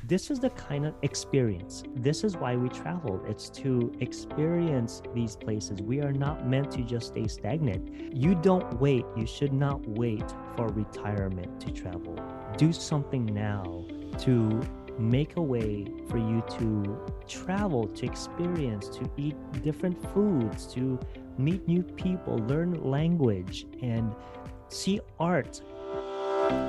This is the kind of experience. This is why we travel. It's to experience these places. We are not meant to just stay stagnant. You don't wait. You should not wait for retirement to travel. Do something now to make a way for you to travel, to experience, to eat different foods, to meet new people, learn language, and see art.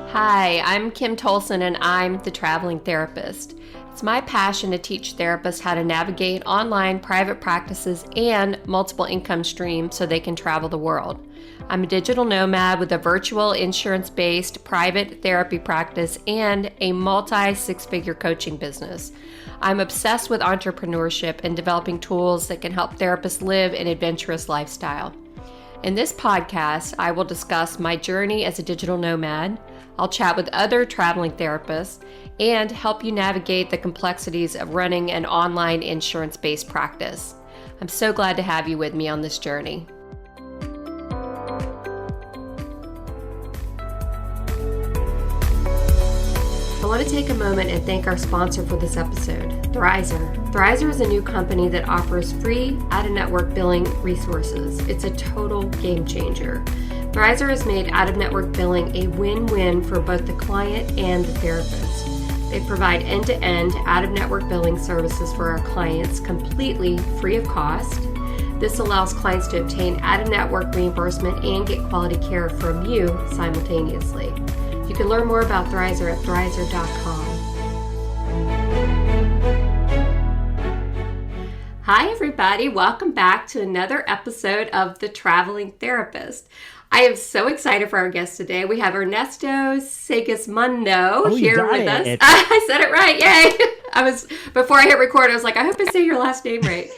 Hi, I'm Kim Tolson and I'm the traveling therapist. It's my passion to teach therapists how to navigate online private practices and multiple income streams so they can travel the world. I'm a digital nomad with a virtual insurance-based private therapy practice and a multi-six-figure coaching business. I'm obsessed with entrepreneurship and developing tools that can help therapists live an adventurous lifestyle. In this podcast, I will discuss my journey as a digital nomad. I'll chat with other traveling therapists and help you navigate the complexities of running an online insurance-based practice. I'm so glad to have you with me on this journey. I want to take a moment and thank our sponsor for this episode, Thrizer. Thrizer is a new company that offers free out-of-network billing resources. It's a total game changer. Thrizer has made out-of-network billing a win-win for both the client and the therapist. They provide end-to-end out-of-network billing services for our clients completely free of cost. This allows clients to obtain out-of-network reimbursement and get quality care from you simultaneously. You can learn more about Thrizer at thrizer.com. Hi, everybody. Welcome back to another episode of The Traveling Therapist. I am so excited for our guest today. We have Ernesto Segismundo here with us. I said it right. Yay. Before I hit record, I was like, I hope I say your last name right.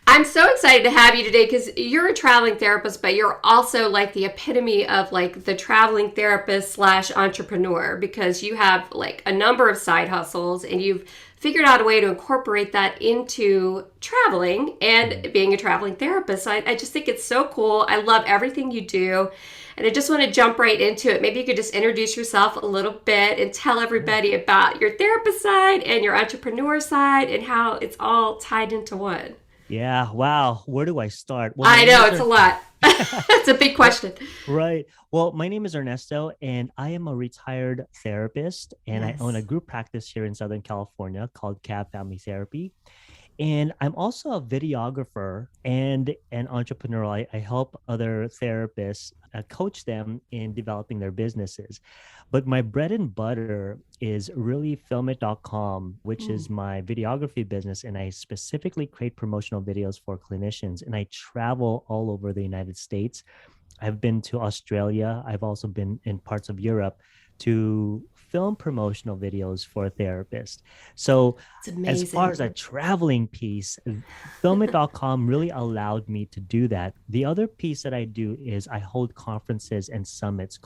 I'm so excited to have you today because you're a traveling therapist, but you're also like the epitome of like the traveling therapist / entrepreneur because you have like a number of side hustles and you've figured out a way to incorporate that into traveling and being a traveling therapist. So I just think it's so cool. I love everything you do. And I just want to jump right into it. Maybe you could just introduce yourself a little bit and tell everybody about your therapist side and your entrepreneur side and how it's all tied into one. Yeah. Wow. Where do I start? Well, I know it's a lot. It's a big question. Right. Well, my name is Ernesto and I am a retired therapist and I own a group practice here in Southern California called CAB Family Therapy. And I'm also a videographer and an entrepreneur. I help other therapists coach them in developing their businesses. But my bread and butter is really filmit.com, which is my videography business. And I specifically create promotional videos for clinicians. And I travel all over the United States. I've been to Australia. I've also been in parts of Europe to film promotional videos for therapists. So as far as a traveling piece, filmit.com really allowed me to do that. The other piece that I do is I hold conferences and summits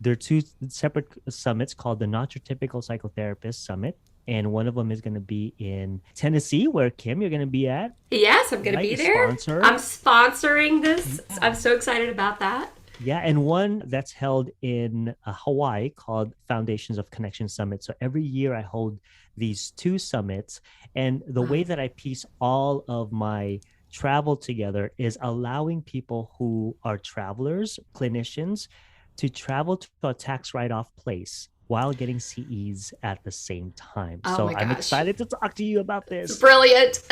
there are two separate summits called the Not Your Typical Psychotherapist Summit. And one of them is going to be in Tennessee, where Kim, you're going to be at. Yes, I'm going to be there. I'm sponsoring this. Yeah. I'm so excited about that. Yeah, and one that's held in Hawaii called Foundations of Connection Summit. So every year I hold these two summits. And the way that I piece all of my travel together is allowing people who are travelers, clinicians, to travel to a tax write-off place while getting CEs at the same time. So I'm excited to talk to you about this. It's brilliant.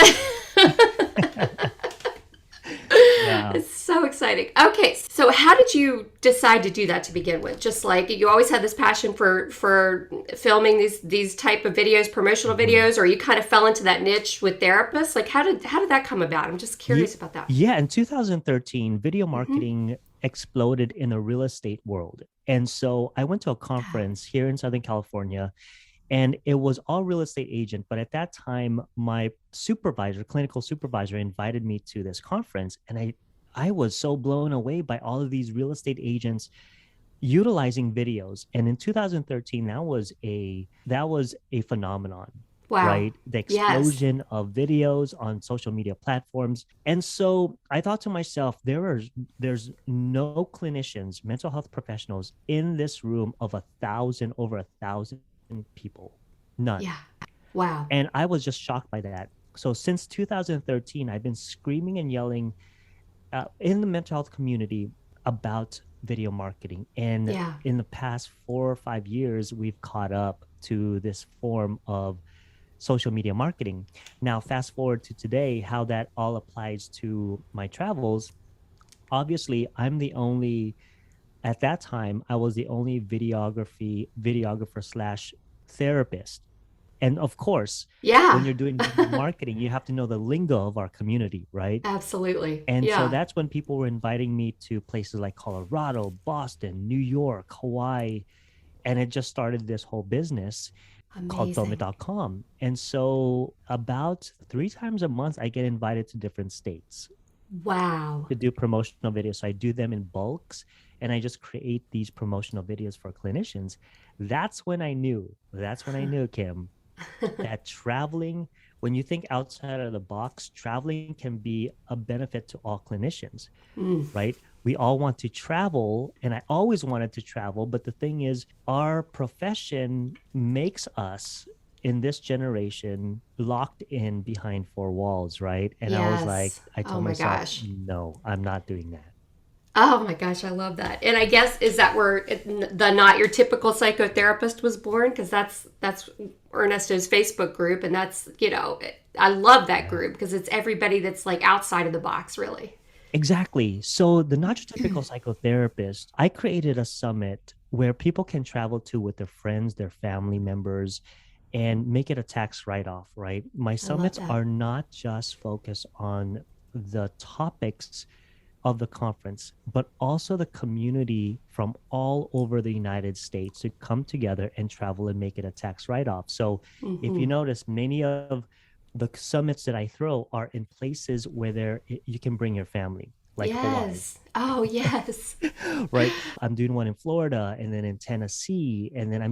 Yeah. It's so exciting. Okay, so how did you decide to do that to begin with? Just like you always had this passion for filming these type of videos, promotional videos, or you kind of fell into that niche with therapists? Like how did that come about? I'm just curious about that. Yeah, in 2013, video marketing exploded in the real estate world. And so I went to a conference here in Southern California, and it was all real estate agent. But at that time, my clinical supervisor invited me to this conference. And I was so blown away by all of these real estate agents utilizing videos. And in 2013, that was a phenomenon. Wow. Right? The explosion of videos on social media platforms. And so I thought to myself, there's no clinicians, mental health professionals in this room of over 1,000 people. None. Yeah. Wow. And I was just shocked by that. So since 2013, I've been screaming and yelling in the mental health community about video marketing. And Yeah. in the past 4 or 5 years, we've caught up to this form of social media marketing. Now, fast forward to today, how that all applies to my travels. Obviously, at that time, I was the only videographer slash therapist. And of course, when Yeah. you're doing video marketing, you have to know the lingo of our community, right? Absolutely. And so Yeah. that's when people were inviting me to places like Colorado, Boston, New York, Hawaii. And it just started this whole business called Amazing. filmit.com. And so about 3 times a month, I get invited to different states Wow. to do promotional videos. So I do them in bulks and I just create these promotional videos for clinicians. That's when I knew, Kim, that traveling, when you think outside of the box, traveling can be a benefit to all clinicians, Mm. right? We all want to travel, and I always wanted to travel. But the thing is, our profession makes us in this generation locked in behind four walls, right? And I was like, Yes. I Oh told my myself, gosh. no, I'm not doing that. Oh my gosh, I love that. And I guess is that where the not your typical psychotherapist was born? Because that's Ernesto's Facebook group, and that's I love that Yeah. group because it's everybody that's like outside of the box, really. Exactly. So the not your typical psychotherapist, I created a summit where people can travel to with their friends, their family members, and make it a tax write-off, right? My I love summits that. are not just focused on the topics of the conference, but also the community from all over the United States to come together and travel and make it a tax write-off. So if you Mm-hmm. notice, many of the summits that I throw are in places where you can bring your family, like Hawaii, Yes. Oh yes. right? I'm doing one in Florida and then in Tennessee. And then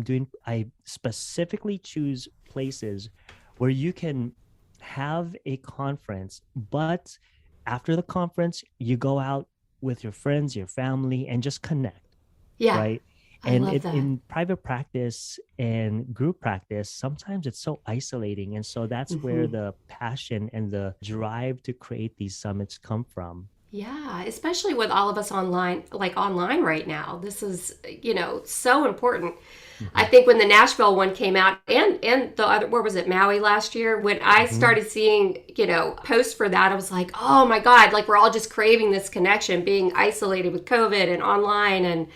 I specifically choose places where you can have a conference, but after the conference, you go out with your friends, your family, and just connect, Yeah. right? I And love that. in private practice and group practice, sometimes it's so isolating. And so that's where Mm-hmm. the passion and the drive to create these summits come from. Yeah, especially with all of us online, like online right now. This is, so important. I Mhm. think when the Nashville one came out and the other, where was it, Maui last year, when I Mhm. started seeing, posts for that, I was like, oh my God, like we're all just craving this connection, being isolated with COVID and online. And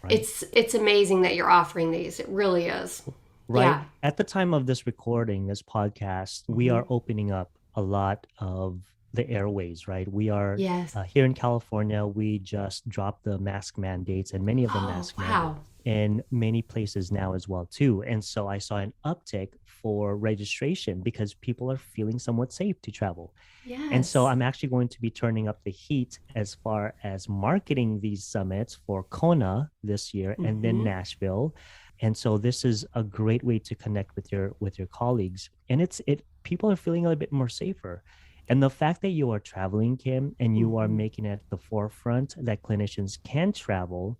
Right. it's amazing that you're offering these. It really is. Right. Yeah. At the time of this recording, this podcast, we Hmm. are opening up a lot of the airways, right? We are Yes. here in California, we just dropped the mask mandates and many of the Oh, mask mandates wow. in many places now as well too. And so I saw an uptick for registration because people are feeling somewhat safe to travel. And so Yes. I'm actually going to be turning up the heat as far as marketing these summits for Kona this year and then Hmm. Nashville. And so this is a great way to connect with your colleagues. And it people are feeling a little bit more safer. And the fact that you are traveling, Kim, and you are Hmm. making it the forefront that clinicians can travel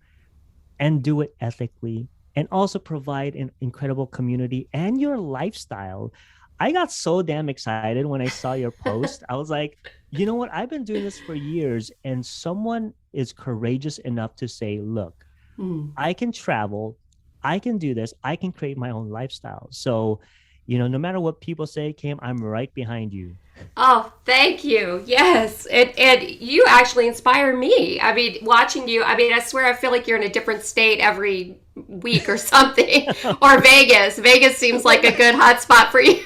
and do it ethically and also provide an incredible community and your lifestyle. I got so damn excited when I saw your post. I was like, you know what? I've been doing this for years, and someone is courageous enough to say, look, Mm. I can travel, I can do this, I can create my own lifestyle. So, no matter what people say, Kim, I'm right behind you. Oh, thank you. Yes. And you actually inspire me. I mean, watching you, I mean, I swear I feel like you're in a different state every week or something. Or Vegas. Vegas seems like a good hot spot for you.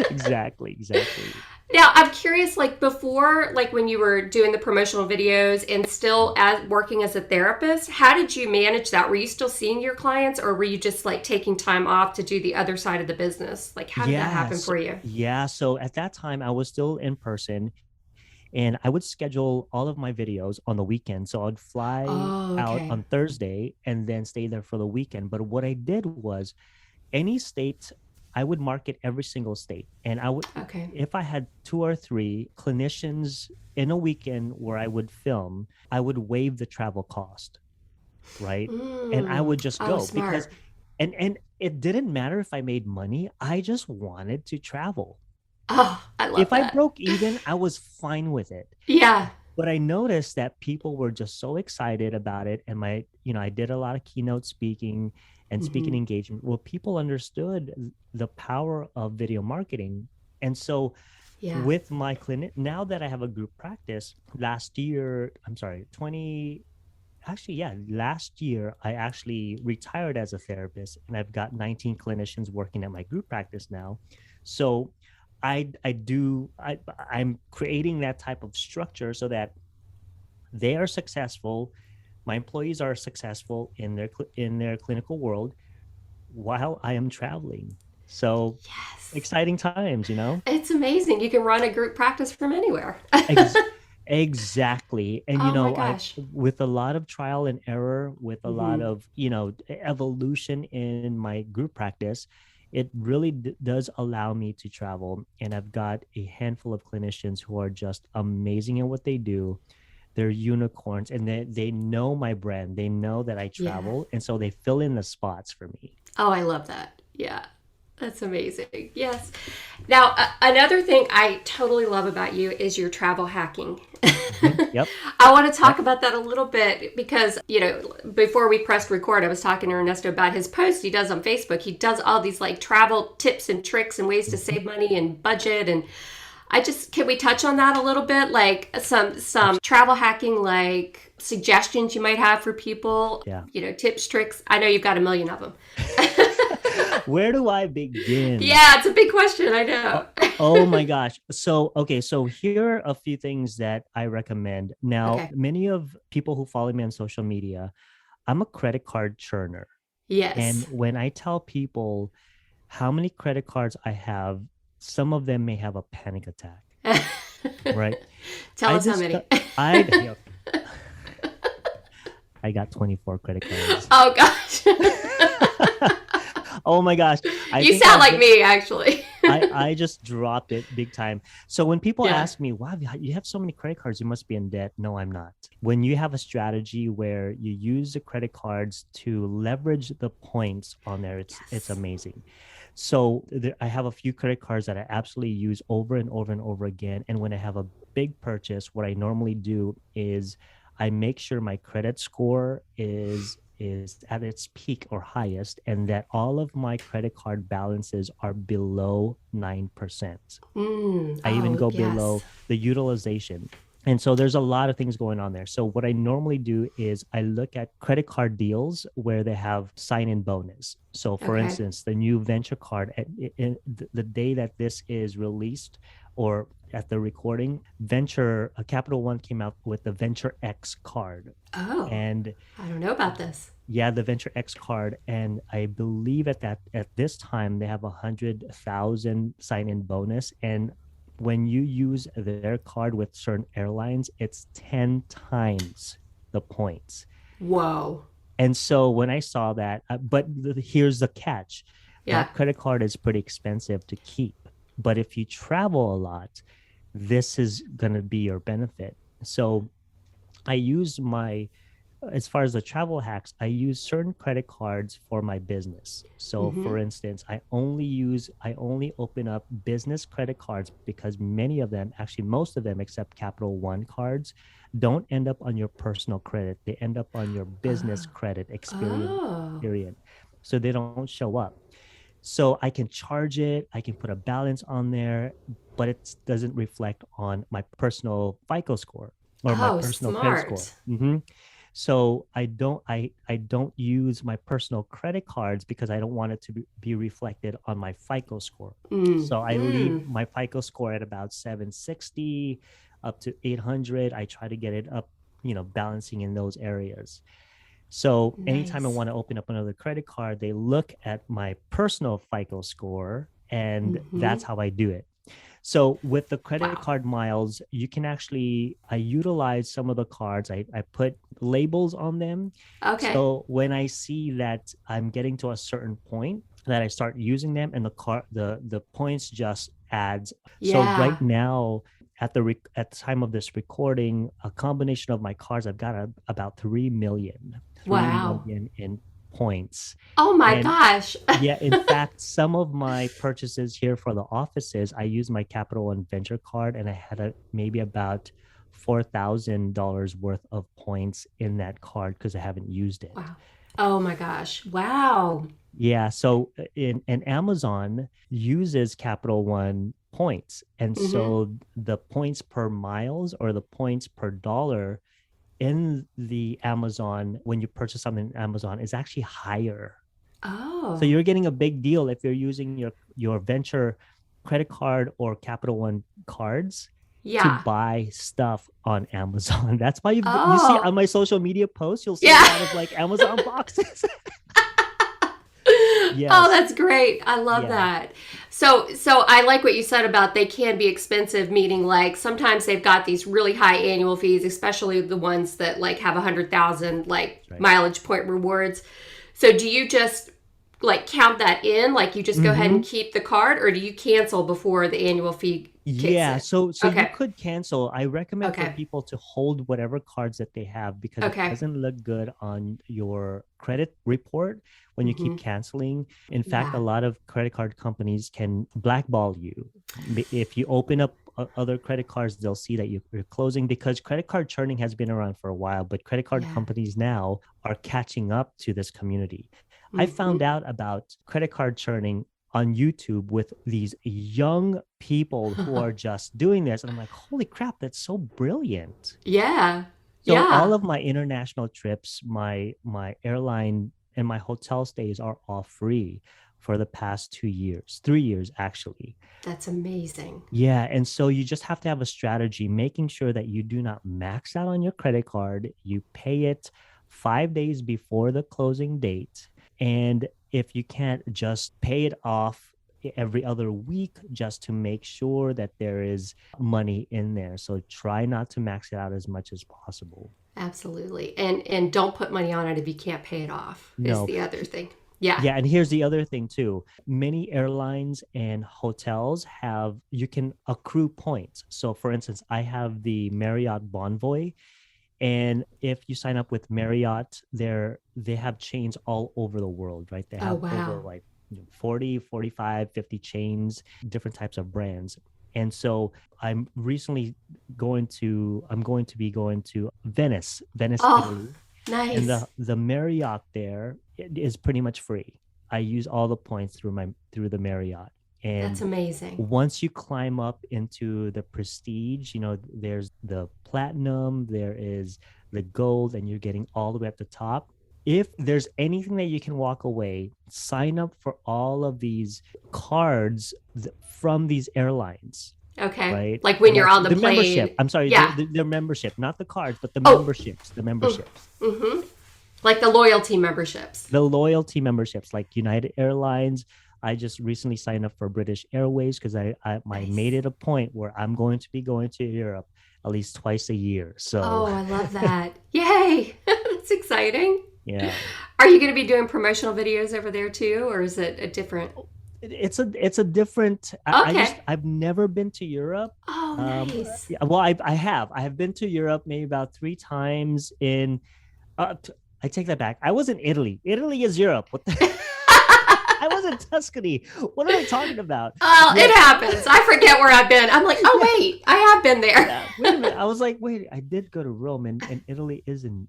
Exactly, exactly. Now, I'm curious, like before, like when you were doing the promotional videos and still as working as a therapist, how did you manage that? Were you still seeing your clients or were you just like taking time off to do the other side of the business? Like how did that happen Yes. for you? Yeah. So at that time, I was still in person and I would schedule all of my videos on the weekend. So I'd fly Oh, out okay. on Thursday and then stay there for the weekend. But what I did was any state, I would market every single state. And Okay. if I had 2 or 3 clinicians in a weekend where I would film, I would waive the travel cost, right? And I Mm. would just Oh, go because smart. and it didn't matter if I made money. I just wanted to travel. Oh, I love If I that. broke even, I was fine with it. Yeah. But I noticed that people were just so excited about it. And I did a lot of keynote speaking and speaking Hmm. engagement. Well, people understood the power of video marketing. And so Yeah. with my clinic, now that I have a group practice, last year, I'm sorry, 20, actually, yeah, last year, I actually retired as a therapist and I've got 19 clinicians working at my group practice now. So I'm creating that type of structure so that they are successful, my employees are successful in their clinical world while I am traveling. So Yes. exciting times, you know? It's amazing. You can run a group practice from anywhere. Ex- exactly. And Oh my I gosh. with a lot of trial and error, with a lot Hmm. of, evolution in my group practice, it really does allow me to travel. And I've got a handful of clinicians who are just amazing at what they do. They're unicorns and they know my brand. They know that I Yeah. travel. And so they fill in the spots for me. Oh, I love that. Yeah. That's amazing. Yes. Now, another thing I totally love about you is your travel hacking. Yep. I want to talk Yep. about that a little bit because, before we pressed record, I was talking to Ernesto about his post he does on Facebook. He does all these like travel tips and tricks and ways to Mhm. save money and budget. And can we touch on that a little bit? Like some travel hacking, like suggestions you might have for people, Yeah. tips, tricks. I know you've got a million of them. Where do I begin? Yeah, it's a big question. I know. Oh, oh my gosh. So, okay. So, here are a few things that I recommend. Now, Okay. many of people who follow me on social media, I'm a credit card churner. And Yes. when I tell people how many credit cards I have, some of them may have a panic attack, right? Tell I us how just, many. I, yep, I got 24 credit cards. Oh gosh. Oh my gosh. I You think sound like me, actually. I just dropped it big time. So when people Yeah. ask me, "Wow, you have so many credit cards, you must be in debt." No, I'm not. When you have a strategy where you use the credit cards to leverage the points on there, it's Yes. amazing. So I have a few credit cards that I absolutely use over and over and over again. And when I have a big purchase, what I normally do is I make sure my credit score is at its peak or highest, and that all of my credit card balances are below 9%. I even Oh, go yes. below the utilization. And so there's a lot of things going on there. So what I normally do is I look at credit card deals where they have sign-in bonus. So for Okay. instance, the new venture card, the day that this is released or at the recording, Venture Capital One came out with the Venture X card. Oh, And I don't know about this. yeah, the Venture X card, and I believe at this time they have 100,000 sign-in bonus, and when you use their card with certain airlines, it's 10 times the points. Whoa. And so when I saw that, but here's the catch: Yeah. that credit card is pretty expensive to keep, but if you travel a lot, this is going to be your benefit. So I use my as far as the travel hacks, I use certain credit cards for my business. So Mm-hmm. for instance, I only open up business credit cards because many of them, actually most of them except Capital One cards, don't end up on your personal credit. They end up on your business Oh. credit experience. Oh. Period. So they don't show up. So I can charge it, I can put a balance on there, but it doesn't reflect on my personal FICO score or my Oh, personal credit score. smart. So I don't use my personal credit cards because I don't want it to be reflected on my FICO score. Mm. So I leave Mm. my FICO score at about 760 up to 800. I try to get it up, balancing in those areas. So anytime I Nice. want to open up another credit card, they look at my personal FICO score, and Mm-hmm. that's how I do it. So with the credit Wow. card miles, you can actually, I utilize some of the cards. I put labels on them. Okay. So when I see that I'm getting to a certain point, that I start using them, and the points just adds. So Yeah. right now, at the time of this recording, a combination of my cards, I've got about 3 million, 3 Wow. million in points. Oh my And gosh. yeah, in fact, some of my purchases here for the offices, I used my Capital One Venture card, and I had maybe about $4,000 worth of points in that card because I haven't used it. Wow. Oh my gosh. Wow. Yeah, so in Amazon uses Capital One points, and Mm-hmm. so the points per miles or the points per dollar in the Amazon when you purchase something in Amazon is actually higher. So Oh, you're getting a big deal if you're using your venture credit card or Capital One cards to yeah. buy stuff on Amazon. That's why you see on Oh, my social media posts, you'll see a yeah. lot of like Amazon boxes. Oh, Yes. that's great. I love Yeah. that. So I like what you said about they can be expensive, meaning like sometimes they've got these really high annual fees, especially the ones that like have 100,000 like That's right. mileage point rewards. So do you just like count that in? Like you just go ahead and Mm-hmm. keep the card, or do you cancel before the annual fee kicks Yeah, in? so you Okay. could cancel. I recommend for Okay. people to hold whatever cards that they have because it Okay. doesn't look good on your credit report when you keep Mm-hmm. canceling. In fact, a Yeah. lot of credit card companies can blackball you. If you open up other credit cards, they'll see that you're closing because credit card churning has been around for a while, but credit card Yeah. companies now are catching up to this community. I Mm-hmm. found out about credit card churning on YouTube with these young people who are just doing this. And I'm like, holy crap, that's so brilliant. Yeah. So all Yeah. of my international trips, my airline and my hotel stays are all free for the past 2 years, 3 years actually. That's amazing. Yeah. And so you just have to have a strategy, making sure that you do not max out on your credit card. You pay it 5 days before the closing date. And if you can't, just pay it off every other week just to make sure that there is money in there. So try not to max it out as much as possible. Absolutely. And don't put money on it if you can't pay it off is No. the other thing. Yeah. Yeah, and here's the other thing too. Many airlines and hotels have you can accrue points. So for instance, I have the Marriott Bonvoy, and if you sign up with Marriott, they have chains all over the world, right? They Oh have over wow. like 40, 45, 50 chains, different types of brands. And so I'm going to be going to Venice, Oh, Italy, and nice. the Marriott there is pretty much free. I use all the points through the Marriott. That's And amazing. once you climb up into the prestige, there's the platinum, there is the gold, and you're getting all the way up the top. If there's anything that you can walk away, sign up for all of these cards from these airlines, Okay. right? Like when you're Like on the the membership. plane. I'm sorry, Yeah. the membership, not the cards, but the Oh. memberships, the memberships. Mm-hmm. Like the loyalty memberships. The loyalty memberships like United Airlines. I just recently signed up for British Airways because I made Nice. it a point where I'm going to be going to Europe at least twice a year. So Oh, I love that. Yay. That's exciting. yeah, Are you going to be doing promotional videos over there too, or is it a different? it's a different. Okay. I've never been to Europe. Oh, nice. Yeah, well, I have been to Europe maybe about 3 times in. Uh, I take that back. I was in Italy. Italy is Europe. What the? I was in Tuscany. What am I talking about? Oh, Yeah, it happens. I forget where I've been. I'm like, oh yeah, wait, I have been there. yeah. Wait a minute. I was like, wait, I did go to Rome, and Italy isn't.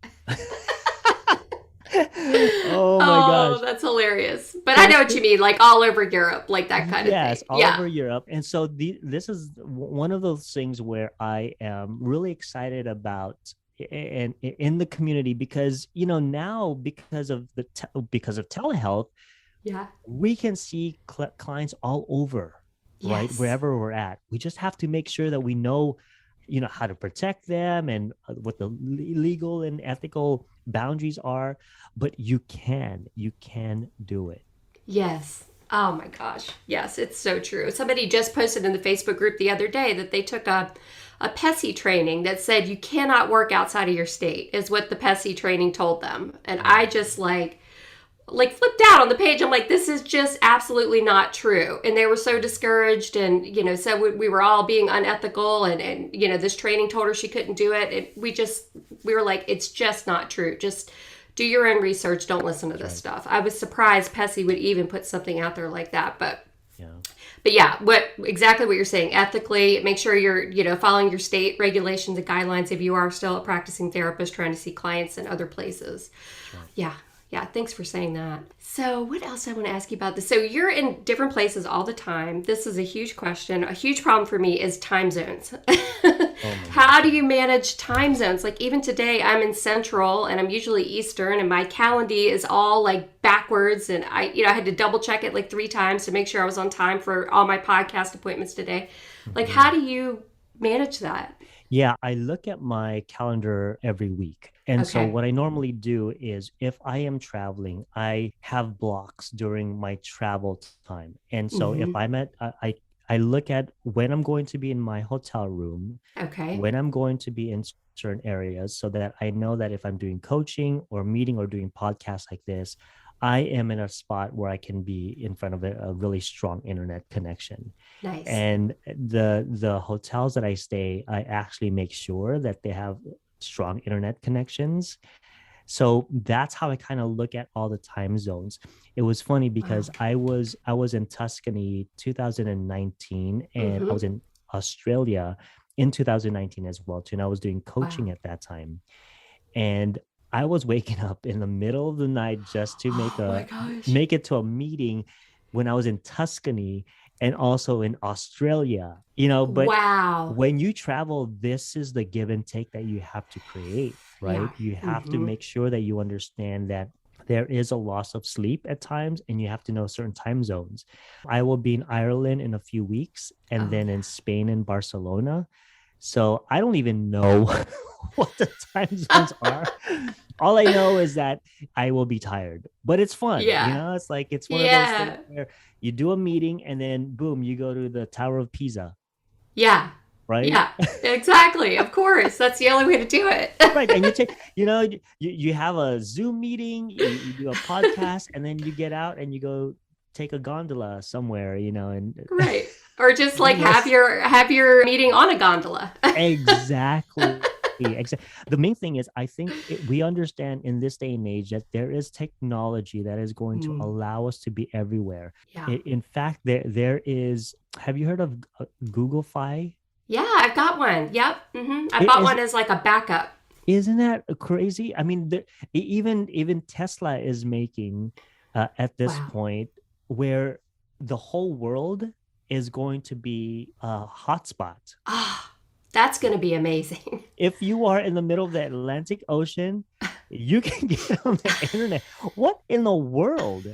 Oh my Oh, gosh. that's hilarious. But I know what you Tuscany. mean, like all over Europe, like that kind of Yes, thing. all Yeah. over Europe. And so this is one of those things where I am really excited about and in the community because now because of telehealth Yeah. we can see clients all over, right? Yes. Wherever we're at. We just have to make sure that we know, how to protect them and what the legal and ethical boundaries are. But you can do it. Yes. Oh my gosh. Yes, it's so true. Somebody just posted in the Facebook group the other day that they took a PESI training that said you cannot work outside of your state is what the PESI training told them. And I Wow. just like flipped out on the page. I'm like, this is just absolutely not true. And they were so discouraged and, said we were all being unethical and this training told her she couldn't do it. We were like, it's just not true. Just Do your own research. Don't listen to That's this right. stuff. I was surprised Pessy would even put something out there like that, Yeah. but yeah, exactly what you're saying. Ethically, make sure you're, following your state regulations and guidelines if you are still a practicing therapist trying to see clients in other places. That's right. Yeah. Yeah, thanks for saying that. So, what else I want to ask you about this? So, you're in different places all the time. This is a huge question. A huge problem for me is time zones. Oh my How gosh. do you manage time zones? Like, even today, I'm in Central and I'm usually Eastern, and my calendar is all like backwards. And I had to double check it like 3 times to make sure I was on time for all my podcast appointments today. Like, Mhm. how do you manage that? Yeah, I look at my calendar every week. And so Okay. what I normally do is if I am traveling, I have blocks during my travel time. And so if Mm-hmm. I'm at I look at when I'm going to be in my hotel room, Okay. when I'm going to be in certain areas so that I know that if I'm doing coaching or meeting or doing podcasts like this, I am in a spot where I can be in front of a really strong internet connection. Nice. And the hotels that I stay, I actually make sure that they have strong internet connections. So that's how I kind of look at all the time zones. It was funny Wow. because I was in Tuscany 2019 and I Mm-hmm. was in Australia in 2019 as well too. And I was doing Wow. coaching at that time. And I was waking up in the middle of the night just to Oh my gosh. make it to a meeting when I was in Tuscany and also in Australia, but Wow. when you travel, this is the give and take that you have to create, Yeah. right? You have to Mm-hmm. make sure that you understand that there is a loss of sleep at times and you have to know certain time zones. I will be in Ireland in a few weeks and Oh then yeah. in Spain and Barcelona. So I don't even know what the time zones are. All I know is that I will be tired, but it's fun. Yeah. It's like it's one of those things Yeah. where you do a meeting and then boom, you go to the Tower of Pisa, Yeah. right? Yeah. Exactly. Of course. That's the only way to do it. Right. And you take, you have a Zoom meeting, you do a podcast, and then you get out and you go take a gondola somewhere, and Right. Or just like have yes. your meeting on a gondola. Exactly. Exactly. The main thing is, I think we understand in this day and age that there is technology that is going to Mm. allow us to be everywhere. Yeah. In fact, there is. Have you heard of Google Fi? Yeah, I've got one. Yep. I It bought is. one as like a backup. Isn't that crazy? I mean, even Tesla is making at this Wow. point where the whole world is going to be a hotspot. Ah, that's going to be amazing. If you are in the middle of the Atlantic Ocean, you can get on the internet. What in the world?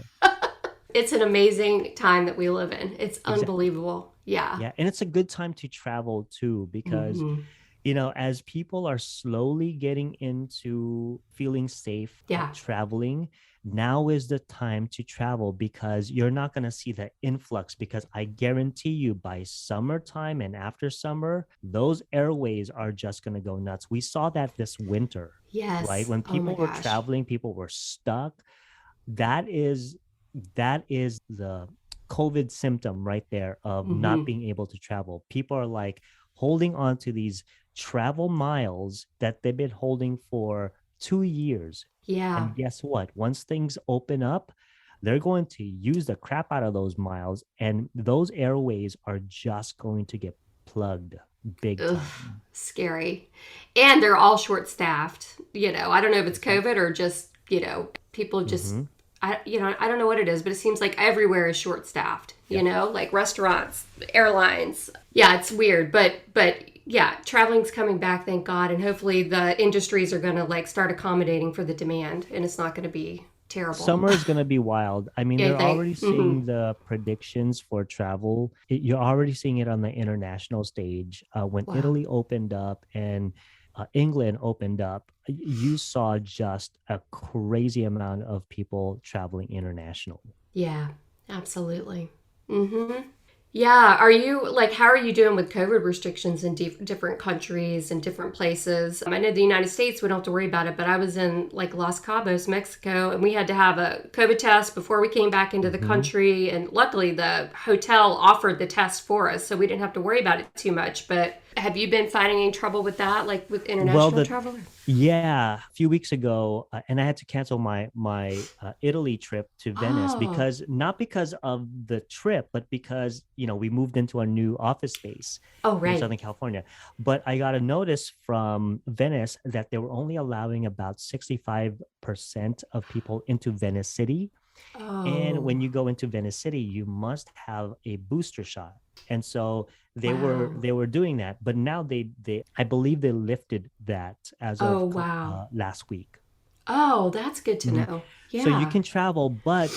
It's an amazing time that we live in. It's Exactly. unbelievable. Yeah. Yeah. And it's a good time to travel too, because, Mm-hmm. as people are slowly getting into feeling safe Yeah. traveling, now is the time to travel because you're not going to see the influx. Because I guarantee you, by summertime and after summer, those airways are just going to go nuts. We saw that this winter, right? Yes. When Oh my people were gosh. traveling, people were stuck. That is the COVID symptom right there of not Mm-hmm. being able to travel. People are like holding on to these travel miles that they've been holding for 2 years. Yeah. And guess what? Once things open up, they're going to use the crap out of those miles, and those airways are just going to get plugged big Ugh, time. scary. And they're all short staffed. I don't know if it's Mhm. COVID or just, people just, Mhm. I don't know what it is, but it seems like everywhere is short staffed, Yep. like restaurants, airlines. Yeah, it's weird, but yeah, traveling's coming back, thank God. And hopefully the industries are going to like start accommodating for the demand and it's not going to be terrible. Summer is going to be wild. I mean, Yeah, I they're think. already seeing the predictions for travel. You're already seeing it on the international stage. When Wow. Italy opened up and England opened up, you saw just a crazy amount of people traveling international. Yeah, absolutely. Yeah. How are you doing with COVID restrictions in different countries and different places? I know the United States, we don't have to worry about it, but I was in like Los Cabos, Mexico, and we had to have a COVID test before we came back into the Hmm. country. And luckily, the hotel offered the test for us, so we didn't have to worry about it too much. But Have you been finding any trouble with that, like with Well, international travel? yeah, a few weeks ago, and I had to cancel my Italy trip to Venice Oh, because not because of the trip, but because we moved into a new office space oh, here in right. Southern California. But I got a notice from Venice that they were only allowing about 65% of people into Venice City. And Oh, when you go into Venice City, you must have a booster shot. And so they were wow. they were doing that, but now they I believe they lifted that as Oh, of wow. last week. Oh, that's good to Mhm. know. So you Yeah. can travel, but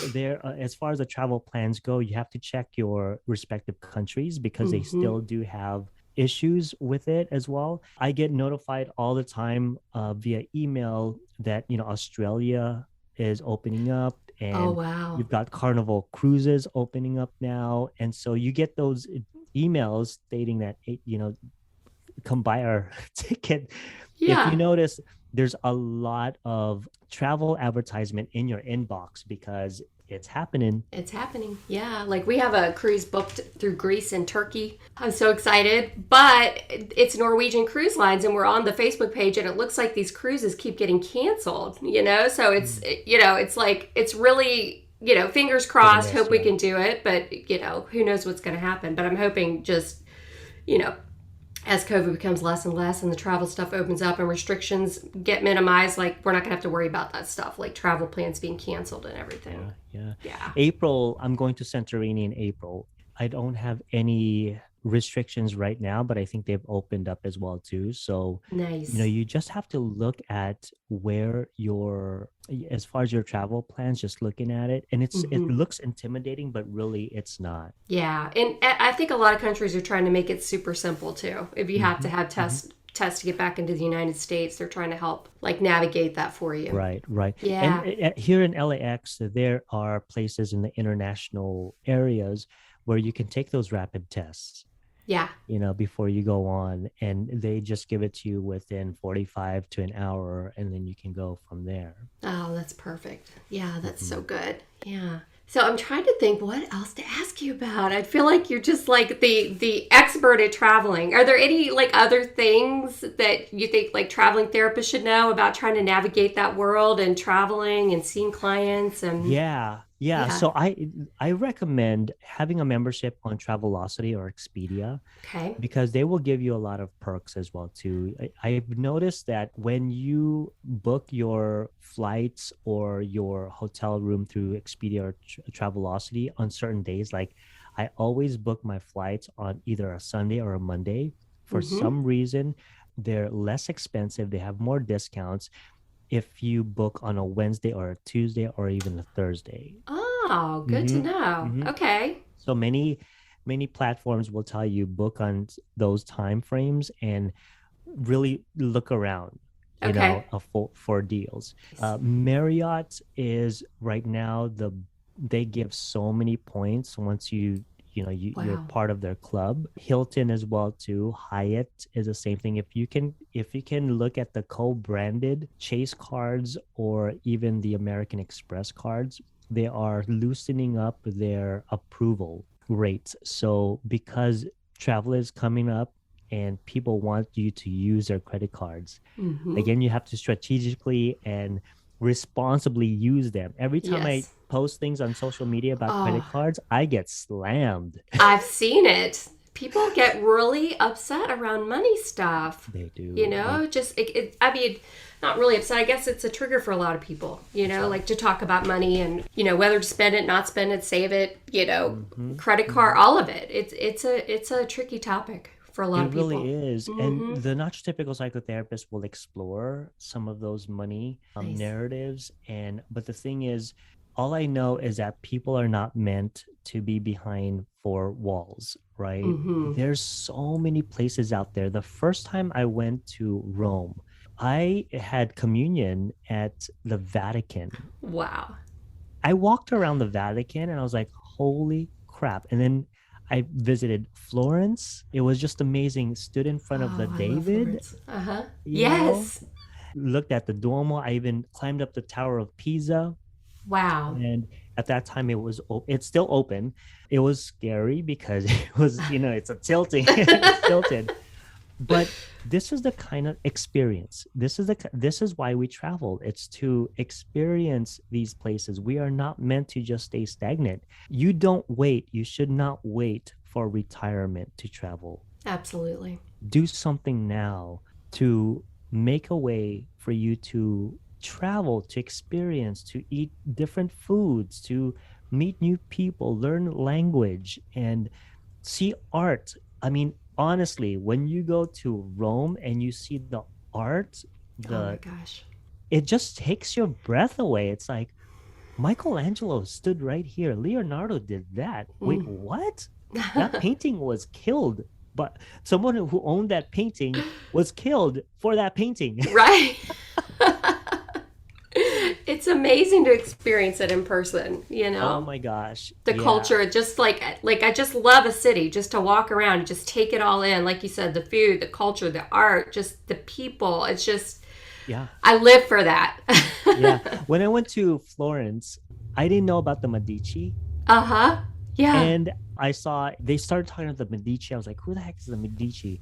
as far as the travel plans go, you have to check your respective countries because they Mm-hmm. still do have issues with it as well. I get notified all the time via email that Australia is opening up, Oh, and wow. you've got Carnival cruises opening up now, and so you get those emails stating that come buy our ticket. If you Yeah. notice, there's a lot of travel advertisement in your inbox because it's happening. It's happening. Yeah. Like we have a cruise booked through Greece and Turkey. I'm so excited. But it's Norwegian Cruise Lines and we're on the Facebook page and it looks like these cruises keep getting canceled, you know? So it's like, it's really, fingers Hit or crossed, miss, hope we yeah. can do it. But, who knows what's going to happen. But I'm hoping just, you know, as COVID becomes less and less and the travel stuff opens up and restrictions get minimized, like we're not going to have to worry about that stuff, like travel plans being canceled and everything. Yeah, yeah. Yeah. April, I'm going to Santorini in April. I don't have any restrictions right now, but I think they've opened up as well too. So, Nice. you just have to look at where as far as your travel plans, just looking at it, and it Mm-hmm. looks intimidating, but really it's not. Yeah, and I think a lot of countries are trying to make it super simple too. If you have to Hmm. have Hmm. tests to get back into the United States, they're trying to help like navigate that for you. Right, right. And Yeah, here in LAX, there are places in the international areas where you can take those rapid tests, yeah. before you go on, and they just give it to you within 45 to an hour, and then you can go from there. Oh, that's perfect. Yeah, that's so Mhm. good. Yeah. So I'm trying to think what else to ask you about. I feel like you're just like the expert at traveling. Are there any like other things that you think like traveling therapists should know about trying to navigate that world and traveling and seeing clients and Yeah, yeah. yeah. So I recommend having a membership on Travelocity or Expedia Okay. because they will give you a lot of perks as well too. I've noticed that when you book your flights or your hotel room through Expedia or Travelocity on certain days, like I always book my flights on either a Sunday or a Monday. For Mm-hmm. some reason, they're less expensive. They have more discounts if you book on a Wednesday or a Tuesday or even a Thursday. Oh, good to Hmm. know. Hmm. Okay. So many platforms will tell you book on those time frames and really look around, Okay. for deals. Marriott is right now they give so many points once you're Wow. part of their club. Hilton as well too. Hyatt is the same thing. If you can look at the co-branded Chase cards or even the American Express cards, they are loosening up their approval rates. So because travel is coming up and people want you to use their credit cards, Mm-hmm. again, you have to strategically and responsibly use them. Every time I Yes. post things on social media about credit Oh, cards, I get slammed. I've seen it. People get really upset around money stuff. They do. Just I mean, not really upset. I guess it's a trigger for a lot of people. That's right. Like to talk about money and whether to spend it, not spend it, save it. Hmm. Credit card, Hmm. all of it. It's a tricky topic for a lot It of people. really is. And Mm-hmm. the not typical psychotherapist will explore some of those money Nice. narratives. But the thing is, all I know is that people are not meant to be behind four walls, right? Mm-hmm. There's so many places out there. The first time I went to Rome, I had communion at the Vatican. Wow. I walked around the Vatican and I was like, holy crap. And then I visited Florence. It was just amazing. Stood in front of the Oh, I love David, Florence. Uh huh. you know, Yes. looked at the Duomo. I even climbed up the Tower of Pisa. Wow. And at that time, it's still open. It was scary because it was, it's a tilting, it's tilted. But this is the kind of experience. This is why we travel. It's to experience these places. We are not meant to just stay stagnant. You should not wait for retirement to travel. Absolutely. Do something now to make a way for you to travel, to experience, to eat different foods, to meet new people, learn language, and see art. I mean, honestly, when you go to Rome and you see the art, Oh my the gosh. it just takes your breath away. It's like Michelangelo stood right here. Leonardo did that. Wait, Mm. what? That painting was killed, but someone who owned that painting was killed for that painting. Right. It's amazing to experience it in person, Oh my gosh. the Yeah. culture, just like I just love a city just to walk around and just take it all in, like you said, the food, the culture, the art, just the people. It's just, Yeah. I live for that. Yeah. When I went to Florence, I didn't know about the Medici. Uh-huh. Yeah. And I saw they started talking about the Medici. I was like, who the heck is the Medici?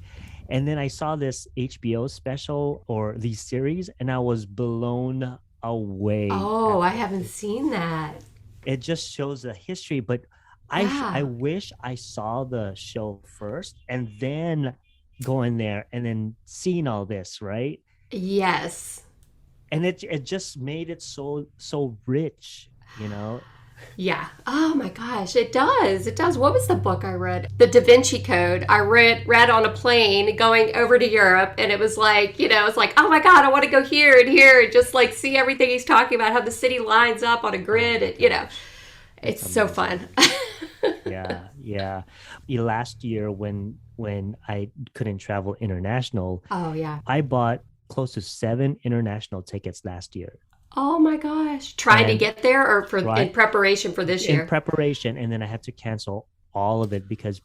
And then I saw this HBO special or these series, and I was blown away Oh, at I the haven't seen that. it just shows the history. But I Yeah. wish I saw the show first and then going there and then seeing all this, right? Yes. And it just made it so rich, you know? Yeah. Oh my gosh, it does. It does. What was the book I read? The Da Vinci Code. I read on a plane going over to Europe, and it was like, it's like, oh my god, I want to go here and here and just like see everything he's talking about, how the city lines up on a Oh grid, my and gosh. it's It's so amazing. fun. Yeah, yeah. Last year when I couldn't travel international, Oh yeah. I bought close to 7 international tickets last year. Oh my gosh. Trying to And get there or for in right preparation for this in year? preparation, and then I had to cancel all of it because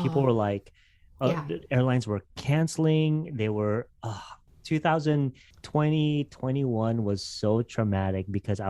people Oh, were like, yeah. the airlines were canceling. They were 2020 was so traumatic because I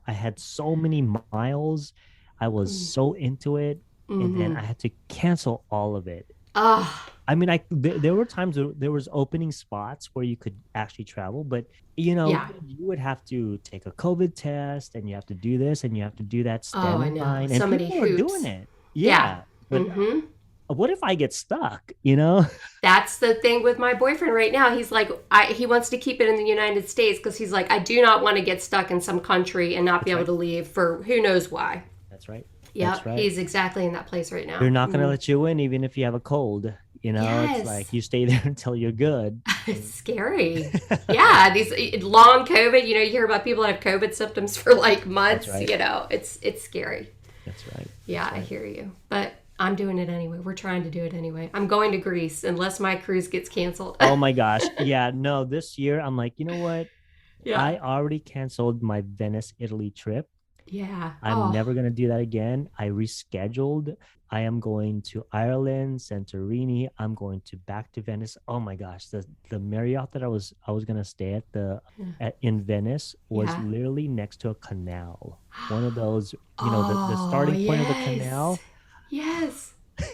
had so many miles. I was Mm. so into it, and then Mm-hmm. I had to cancel all of it. Oh, I mean, there were times there was opening spots where you could actually travel, but yeah. you would have to take a COVID test, and you have to do this, and you have to do that, Oh, stand I in know. line, and So many people were doing hoops. it. Yeah. Yeah, but Mm-hmm. what if I get stuck? You know? That's the thing with my boyfriend right now. He's like, he wants to keep it in the United States because he's like, I do not want to get stuck in some country and not be That's able right. to leave for who knows why. That's right. That's Yep, right. he's exactly in that place right They're now. not going to Mm. let you in, even if you have a cold. It's Yes, like you stay there until you're good. it's scary. Yeah, these long COVID. You hear about people that have COVID symptoms for like That's months. right. It's scary. That's right. Yeah, That's I right. hear you. But I'm doing it anyway. We're trying to do it anyway. I'm going to Greece unless my cruise gets canceled. Oh my gosh. Yeah, no, this year I'm like, you know what? Yeah. I already canceled my Venice, Italy trip. Yeah. I'm Oh. never going to do that again. I rescheduled. I am going to Ireland, Santorini. I'm going to back to Venice. Oh my gosh, the Marriott that I was going to stay in Venice was Yeah. literally next to a canal. One of those, the Oh, starting point of the yes. canal. Yes.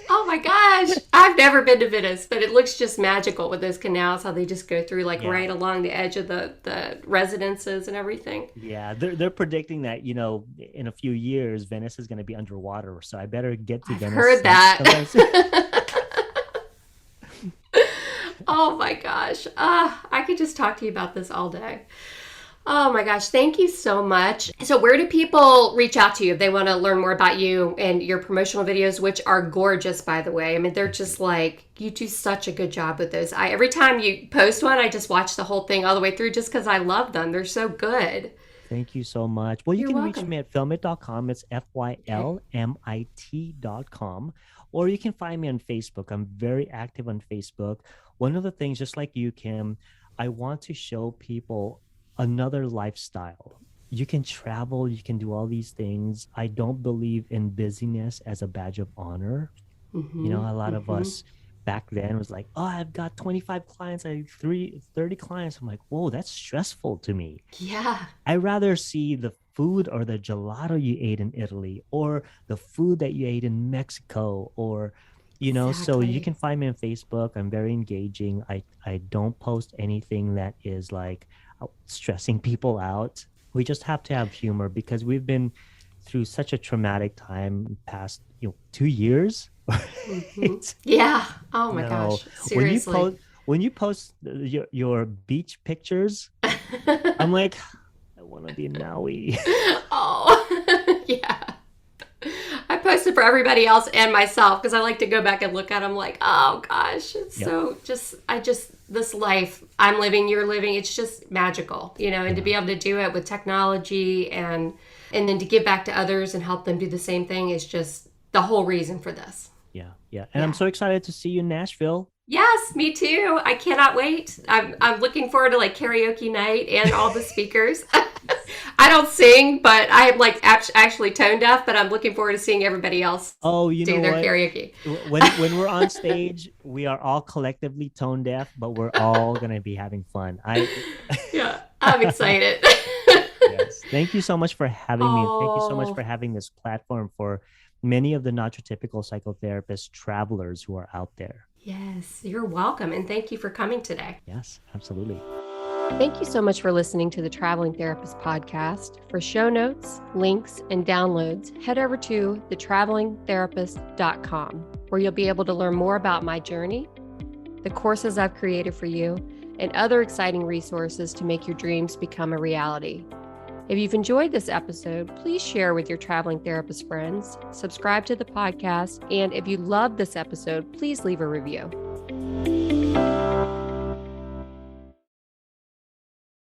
Oh my gosh. I've never been to Venice, but it looks just magical with those canals, how they just go through like Yeah. right along the edge of the residences and everything. Yeah, they're predicting that, in a few years Venice is going to be underwater, so I better get to I've Venice heard sometime soon. that. Oh my gosh. I could just talk to you about this all day. Oh my gosh, thank you so much. So, where do people reach out to you if they want to learn more about you and your promotional videos, which are gorgeous, by the way? I mean, they're Thank you. just like, you do such a good job with those. Every time you post one, I just watch the whole thing all the way through just because I love them. They're so good. Thank you so much. Well, you You're can reach welcome. me at filmit.com. It's Okay. FYLMIT.com. Or you can find me on Facebook. I'm very active on Facebook. One of the things, just like you, Kim, I want to show people another lifestyle. You can travel, you can do all these things. I don't believe in busyness as a badge of honor. Mm-hmm. A lot of Mm-hmm. us back then was like, oh, I've got 25 clients, I have 30 clients. I'm like, whoa, that's stressful to me. Yeah. I rather see the food or the gelato you ate in Italy or the food that you ate in Mexico or So you Exactly. can find me on Facebook. I'm very engaging. I don't post anything that is like stressing people out. We just have to have humor because we've been through such a traumatic time past 2 years. Hmm. It's Yeah. Oh my no gosh. when you Seriously. post when you post your beach pictures, I'm like, I want to be in Maui. Oh, yeah. I posted for everybody else and myself because I like to go back and look at them like, oh gosh, it's Yep. so this life I'm living, you're living, it's just magical, and to Yeah. be able to do it with technology and then to give back to others and help them do the same thing is just the whole reason for this. Yeah. Yeah. And I'm Yeah. so excited to see you in Nashville. Yes, me too. I cannot wait. I'm looking forward to like karaoke night and all the speakers. I don't sing, but I am like actually tone deaf, but I'm looking forward to seeing everybody else Oh, you do know their what? karaoke. When we're on stage, we are all collectively tone deaf, but we're all gonna be having fun. I Yeah, I'm excited. Yes. Thank you so much for having me, and thank you so much Oh, for having this platform for many of the not your typical psychotherapist travelers who are out there. yes, you're welcome. And thank you for coming today. Yes, absolutely. Thank you so much for listening to the Traveling Therapist podcast. For show notes, links, and downloads, head over to thetravelingtherapist.com, where you'll be able to learn more about my journey, the courses I've created for you, and other exciting resources to make your dreams become a reality. If you've enjoyed this episode, please share with your traveling therapist friends, subscribe to the podcast, and if you loved this episode, please leave a review.